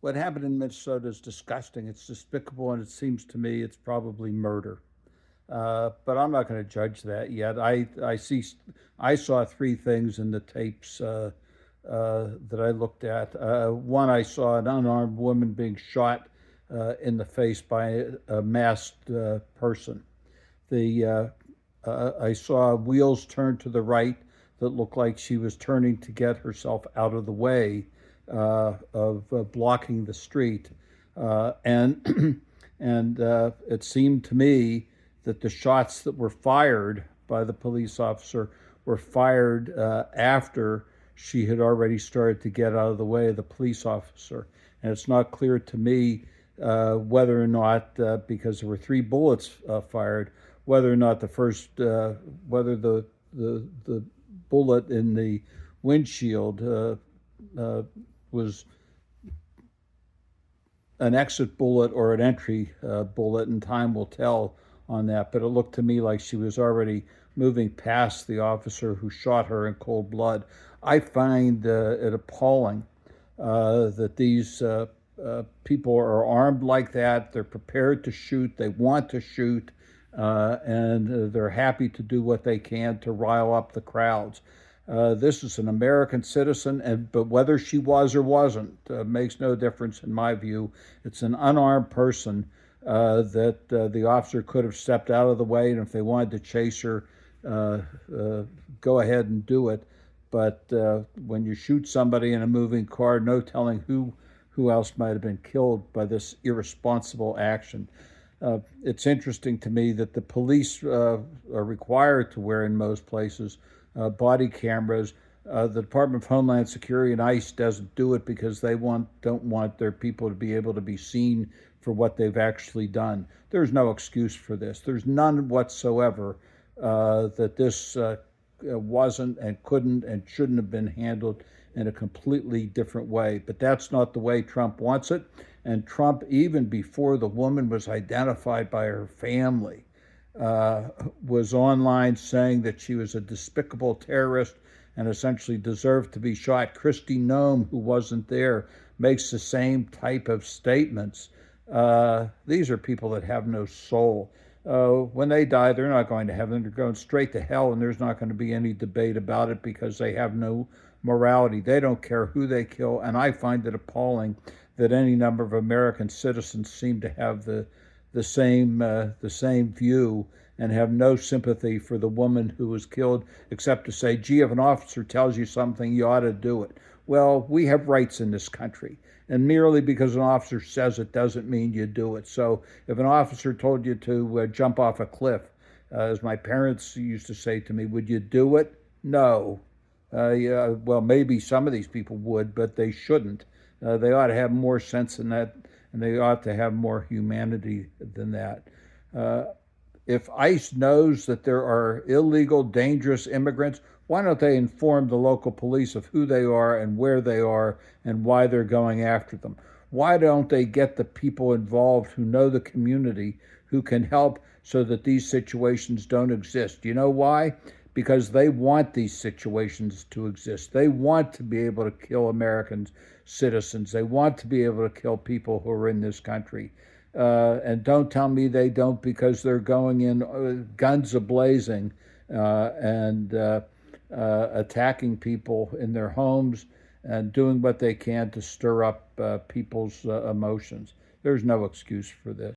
What happened in Minnesota is disgusting. It's despicable, and it seems to me it's probably murder. But I'm not going to judge that yet. I saw three things in the tapes that I looked at. One, I saw an unarmed woman being shot in the face by a masked person. I saw wheels turn to the right that looked like she was turning to get herself out of the way of blocking the street, and and it seemed to me that the shots that were fired by the police officer were fired after she had already started to get out of the way of the police officer. And it's not clear to me whether or not, because there were three bullets fired, whether or not whether the bullet in the windshield uh, was an exit bullet or an entry bullet, and time will tell on that. But it looked to me like she was already moving past the officer who shot her in cold blood. I find it appalling that these people are armed like that. They're prepared to shoot. They want to shoot. And they're happy to do what they can to rile up the crowds. This is an American citizen, but whether she was or wasn't makes no difference in my view. It's an unarmed person that the officer could have stepped out of the way, and if they wanted to chase her, uh, uh, go ahead and do it. But when you shoot somebody in a moving car, no telling who else might have been killed by this irresponsible action. It's interesting to me that the police are required to wear in most places body cameras. The Department of Homeland Security and ICE doesn't do it because they don't want their people to be able to be seen for what they've actually done. There's no excuse for this. There's none whatsoever that this wasn't and couldn't and shouldn't have been handled in a completely different way. But that's not the way Trump wants it. And Trump, even before the woman was identified by her family, was online saying that she was a despicable terrorist and essentially deserved to be shot. Kristi Noem, who wasn't there, makes the same type of statements. These are people that have no soul. When they die, they're not going to heaven. They're going straight to hell, and there's not going to be any debate about it because they have no morality. They don't care who they kill, and I find it appalling that any number of American citizens seem to have the same view and have no sympathy for the woman who was killed, except to say, gee, if an officer tells you something, you ought to do it. Well, we have rights in this country, and merely because an officer says it doesn't mean you do it. So if an officer told you to jump off a cliff, as my parents used to say to me, would you do it? No. Yeah, well, maybe some of these people would, but they shouldn't. They ought to have more sense than that, and they ought to have more humanity than that. Uh, if ICE knows that there are illegal, dangerous immigrants, why don't they inform the local police of who they are and where they are and why they're going after them? Why don't they get the people involved who know the community, who can help so that these situations don't exist? You know why? Because they want these situations to exist. They want to be able to kill American citizens. They want to be able to kill people who are in this country. And don't tell me they don't, because they're going in guns a-blazing and attacking people in their homes and doing what they can to stir up people's emotions. There's no excuse for this.